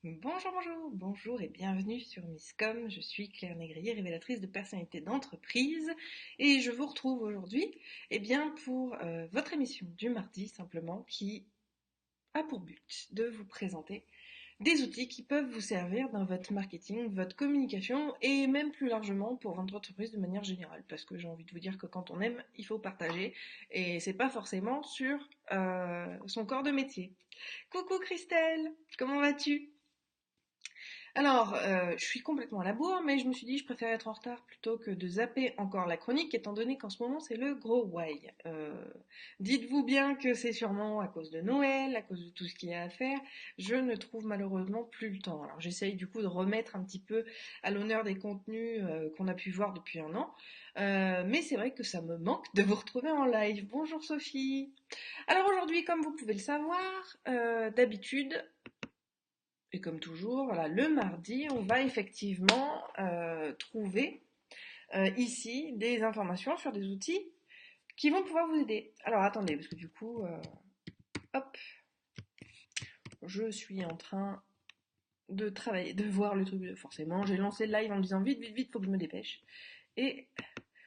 Bonjour et bienvenue sur Misscom. Je suis Claire Négrier, révélatrice de personnalité d'entreprise et je vous retrouve aujourd'hui pour votre émission du mardi simplement qui a pour but de vous présenter des outils qui peuvent vous servir dans votre marketing, votre communication et même plus largement pour votre entreprise de manière générale parce que j'ai envie de vous dire que quand on aime, il faut partager et c'est pas forcément sur son corps de métier. Coucou Christelle, comment vas-tu? Je suis complètement à la bourre, mais je me suis dit, je préfère être en retard plutôt que de zapper encore la chronique, étant donné qu'en ce moment, c'est le gros why. Dites-vous bien que c'est sûrement à cause de Noël, à cause de tout ce qu'il y a à faire. Je ne trouve malheureusement plus le temps. Alors, j'essaye du coup de remettre un petit peu à l'honneur des contenus qu'on a pu voir depuis un an. Mais c'est vrai que ça me manque de vous retrouver en live. Bonjour Sophie. Alors aujourd'hui, comme vous pouvez le savoir, d'habitude, et comme toujours, voilà, le mardi, on va effectivement trouver ici des informations sur des outils qui vont pouvoir vous aider. Alors attendez, parce que du coup, hop, je suis en train de travailler, de voir le truc. Forcément, j'ai lancé le live en me disant vite, vite, vite, faut que je me dépêche. Et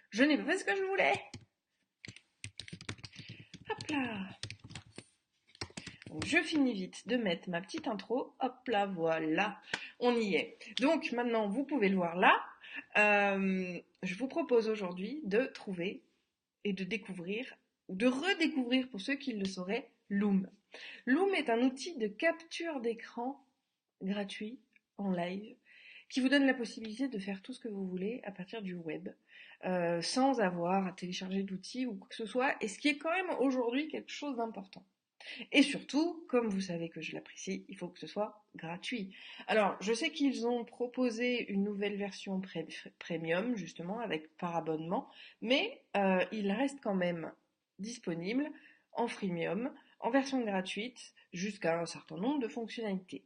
je n'ai pas fait ce que je voulais. Hop là. Donc, je finis vite de mettre ma petite intro. Hop là, voilà, on y est. Donc maintenant, vous pouvez le voir là. Je vous propose aujourd'hui de trouver et de découvrir, ou de redécouvrir pour ceux qui le sauraient, Loom. Loom est un outil de capture d'écran gratuit en live qui vous donne la possibilité de faire tout ce que vous voulez à partir du web, sans avoir à télécharger d'outils ou quoi que ce soit, et ce qui est quand même aujourd'hui quelque chose d'important. Et surtout, comme vous savez que je l'apprécie, il faut que ce soit gratuit. Alors, je sais qu'ils ont proposé une nouvelle version premium, justement, avec par abonnement, mais il reste quand même disponible en freemium, en version gratuite, jusqu'à un certain nombre de fonctionnalités.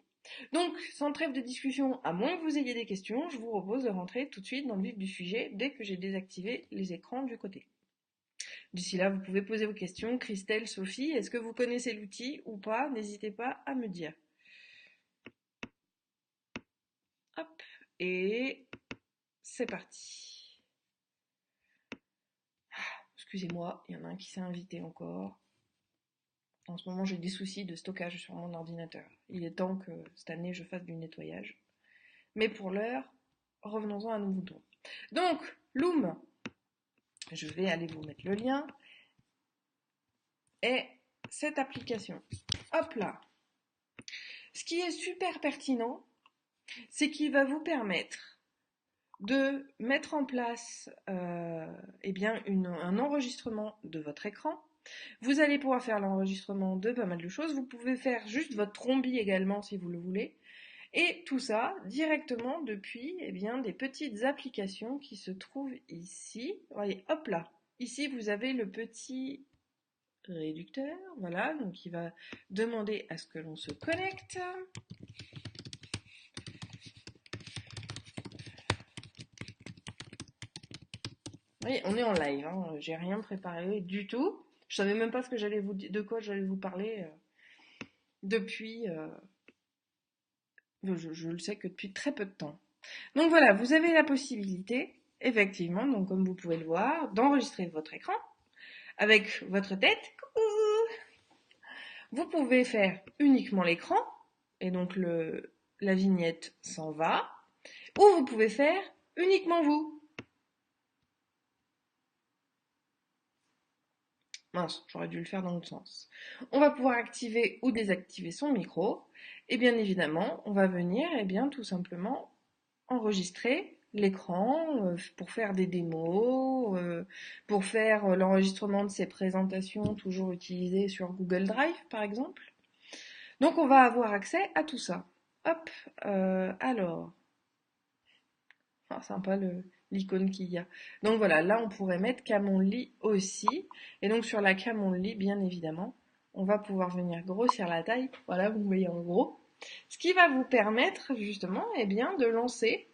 Donc, sans trêve de discussion, à moins que vous ayez des questions, je vous propose de rentrer tout de suite dans le vif du sujet dès que j'ai désactivé les écrans du côté. D'ici là, vous pouvez poser vos questions. Christelle, Sophie, est-ce que vous connaissez l'outil ou pas? N'hésitez pas à me dire. Hop, et c'est parti. Excusez-moi, il y en a un qui s'est invité encore. En ce moment, j'ai des soucis de stockage sur mon ordinateur. Il est temps que cette année, je fasse du nettoyage. Mais pour l'heure, revenons-en à nos moutons. Donc, Loom, je vais aller vous mettre le lien, est cette application. Hop là. Ce qui est super pertinent, c'est qu'il va vous permettre de mettre en place un enregistrement de votre écran. Vous allez pouvoir faire l'enregistrement de pas mal de choses. Vous pouvez faire juste votre trombi également si vous le voulez. Et tout ça directement depuis des petites applications qui se trouvent ici. Voyez, hop là. Ici, vous avez le petit réducteur. Voilà, donc il va demander à ce que l'on se connecte. Oui, on est en live, hein. J'ai rien préparé du tout. Je savais même pas ce que de quoi j'allais vous parler depuis. Je le sais que depuis très peu de temps. Donc voilà, vous avez la possibilité, effectivement, donc comme vous pouvez le voir, d'enregistrer votre écran avec votre tête. Coucou. Vous pouvez faire uniquement l'écran et donc la vignette s'en va, ou vous pouvez faire uniquement vous. Mince, j'aurais dû le faire dans l'autre sens. On va pouvoir activer ou désactiver son micro. Et bien évidemment, on va venir tout simplement enregistrer l'écran pour faire des démos, pour faire l'enregistrement de ses présentations, toujours utilisées sur Google Drive par exemple. Donc on va avoir accès à tout ça. Hop, alors, sympa l'icône qu'il y a. Donc voilà, là on pourrait mettre Camonly aussi. Et donc sur la Camonly, bien évidemment, on va pouvoir venir grossir la taille. Voilà, vous voyez en gros. Ce qui va vous permettre justement de lancer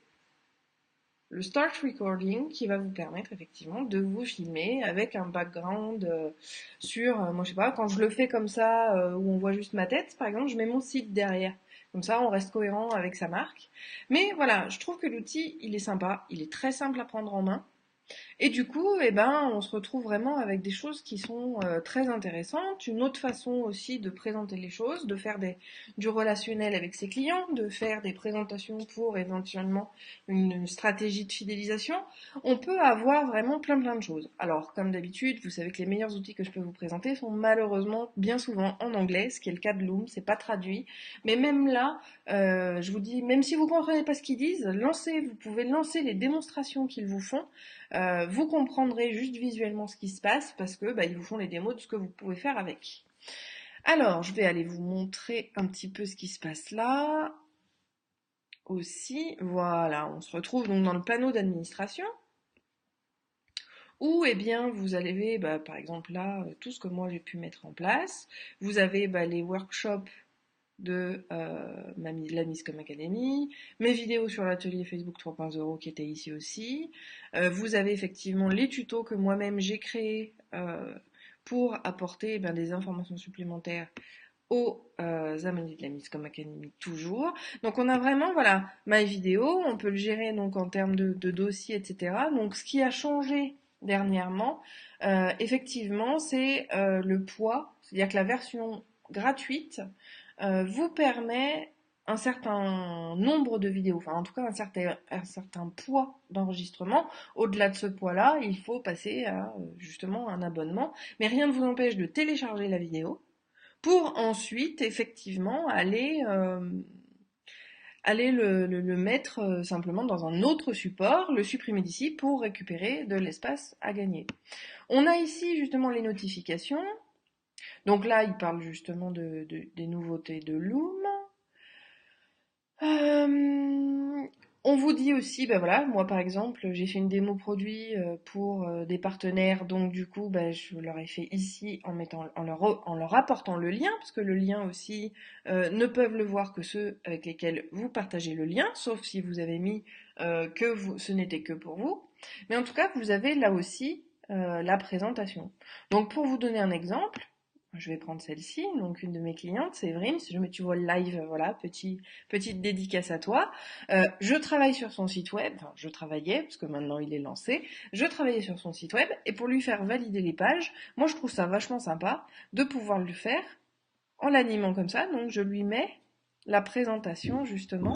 le Start Recording qui va vous permettre effectivement de vous filmer avec un background moi je sais pas, quand je le fais comme ça, où on voit juste ma tête, par exemple, je mets mon site derrière. Comme ça, on reste cohérent avec sa marque. Mais voilà, je trouve que l'outil, il est sympa, il est très simple à prendre en main. Et du coup, eh ben, on se retrouve vraiment avec des choses qui sont très intéressantes. Une autre façon aussi de présenter les choses, de faire du relationnel avec ses clients, de faire des présentations pour éventuellement une stratégie de fidélisation. On peut avoir vraiment plein de choses. Alors, comme d'habitude, vous savez que les meilleurs outils que je peux vous présenter sont malheureusement bien souvent en anglais, ce qui est le cas de Loom, c'est pas traduit. Mais même là, je vous dis, même si vous comprenez pas ce qu'ils disent, vous pouvez lancer les démonstrations qu'ils vous font. Vous comprendrez juste visuellement ce qui se passe parce que ils vous font les démos de ce que vous pouvez faire avec. Alors, je vais aller vous montrer un petit peu ce qui se passe là aussi. Voilà, on se retrouve donc dans le panneau d'administration où eh bien vous avez par exemple là tout ce que moi j'ai pu mettre en place. Vous avez les workshops de la Miscom Academy, mes vidéos sur l'atelier Facebook 3.0 qui étaient ici aussi. Vous avez effectivement les tutos que moi-même j'ai créés pour apporter des informations supplémentaires aux amis de la Miscom Academy toujours. Donc on a vraiment voilà ma vidéo, on peut le gérer donc en termes de dossier, etc. Donc ce qui a changé dernièrement, effectivement, c'est le poids, c'est-à-dire que la version gratuite vous permet un certain nombre de vidéos, enfin en tout cas un certain poids d'enregistrement. Au-delà de ce poids-là, il faut passer à justement un abonnement, mais rien ne vous empêche de télécharger la vidéo pour ensuite effectivement aller le mettre simplement dans un autre support, le supprimer d'ici pour récupérer de l'espace à gagner. On a ici justement les notifications. Donc là, il parle justement des nouveautés de Loom. Euh, on vous dit aussi, voilà, moi par exemple, j'ai fait une démo produit pour des partenaires, donc du coup, je leur ai fait ici en leur apportant le lien, parce que le lien aussi ne peuvent le voir que ceux avec lesquels vous partagez le lien, sauf si vous avez mis ce n'était que pour vous. Mais en tout cas, vous avez là aussi la présentation. Donc pour vous donner un exemple, je vais prendre celle-ci, donc une de mes clientes, Séverine, si jamais tu vois le live, voilà, petite dédicace à toi. Je travaille sur son site web, enfin je travaillais, parce que maintenant il est lancé, je travaillais sur son site web, et pour lui faire valider les pages, moi je trouve ça vachement sympa de pouvoir le faire en l'animant comme ça, donc je lui mets la présentation justement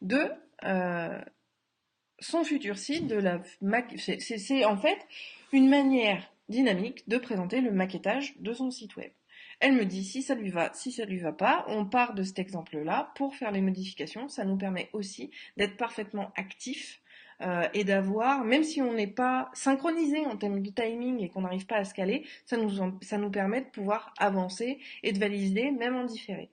de son futur site, de la c'est en fait une manière dynamique de présenter le maquettage de son site web. Elle me dit si ça lui va, si ça lui va pas, on part de cet exemple-là pour faire les modifications. Ça nous permet aussi d'être parfaitement actifs et d'avoir, même si on n'est pas synchronisé en termes de timing et qu'on n'arrive pas à se caler, ça nous permet de pouvoir avancer et de valider même en différé.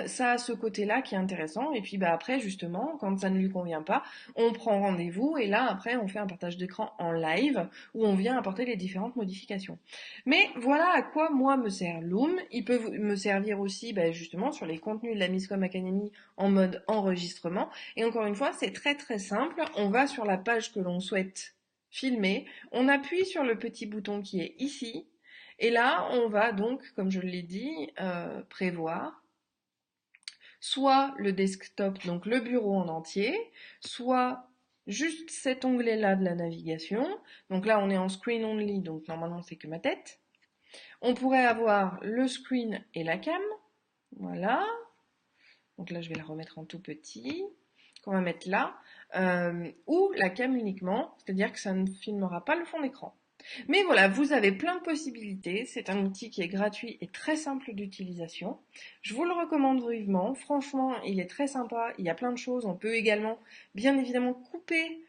Ça a ce côté-là qui est intéressant. Et puis après, justement, quand ça ne lui convient pas, on prend rendez-vous et là, après, on fait un partage d'écran en live où on vient apporter les différentes modifications. Mais voilà à quoi moi me sert Loom. Il peut me servir aussi justement sur les contenus de la Miscom Academy en mode enregistrement. Et encore une fois, c'est très simple. On va sur la page que l'on souhaite filmer, on appuie sur le petit bouton qui est ici, et là, on va donc, comme je l'ai dit, prévoir soit le desktop, donc le bureau en entier, soit juste cet onglet-là de la navigation. Donc là, on est en screen only, donc normalement, c'est que ma tête. On pourrait avoir le screen et la cam. Voilà. Donc là, je vais la remettre en tout petit, qu'on va mettre là. Ou la cam uniquement, c'est-à-dire que ça ne filmera pas le fond d'écran. Mais voilà, vous avez plein de possibilités. C'est un outil qui est gratuit et très simple d'utilisation. Je vous le recommande vivement. Franchement, il est très sympa. Il y a plein de choses. On peut également, bien évidemment, couper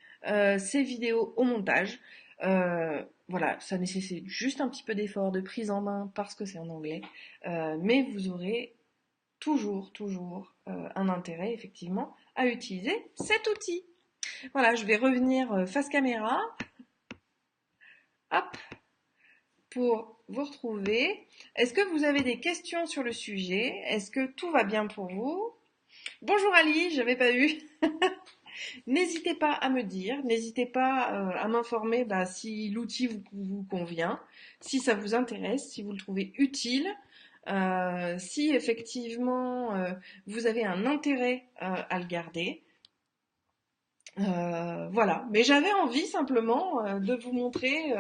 ces vidéos au montage. Voilà, ça nécessite juste un petit peu d'effort, de prise en main parce que c'est en anglais. Mais vous aurez toujours un intérêt, effectivement, à utiliser cet outil. Voilà, je vais revenir face caméra. Hop, pour vous retrouver. Est-ce que vous avez des questions sur le sujet? Est-ce que tout va bien pour vous? Bonjour Ali, j'avais pas vu. N'hésitez pas à me dire, n'hésitez pas à m'informer si l'outil vous convient, si ça vous intéresse, si vous le trouvez utile. Si effectivement vous avez un intérêt à le garder. Voilà, mais j'avais envie simplement de vous montrer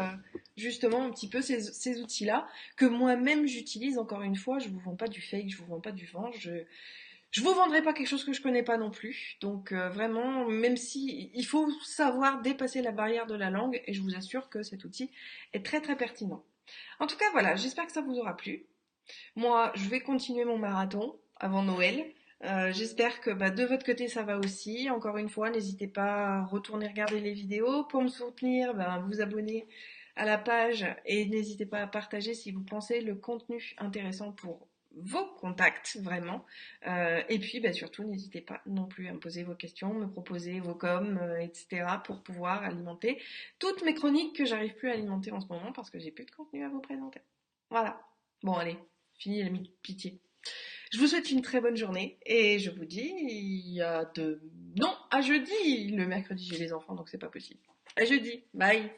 justement un petit peu ces outils-là que moi-même j'utilise. Encore une fois, je vous vends pas du fake, je vous vends pas du vent, je vous vendrai pas quelque chose que je connais pas non plus. Donc vraiment, même si il faut savoir dépasser la barrière de la langue, et je vous assure que cet outil est très très pertinent. En tout cas, voilà, j'espère que ça vous aura plu. Moi, je vais continuer mon marathon avant Noël. J'espère que bah, de votre côté ça va aussi. Encore une fois, n'hésitez pas à retourner regarder les vidéos. Pour me soutenir, bah, vous abonner à la page et n'hésitez pas à partager si vous pensez le contenu intéressant pour vos contacts, vraiment. Et puis bah, surtout, n'hésitez pas non plus à me poser vos questions, me proposer vos coms, etc. pour pouvoir alimenter toutes mes chroniques que j'arrive plus à alimenter en ce moment parce que j'ai plus de contenu à vous présenter. Voilà. Bon, allez, fini la pitié. Je vous souhaite une très bonne journée et je vous dis à de... Non, à jeudi. Le mercredi, j'ai les enfants, donc c'est pas possible. À jeudi. Bye.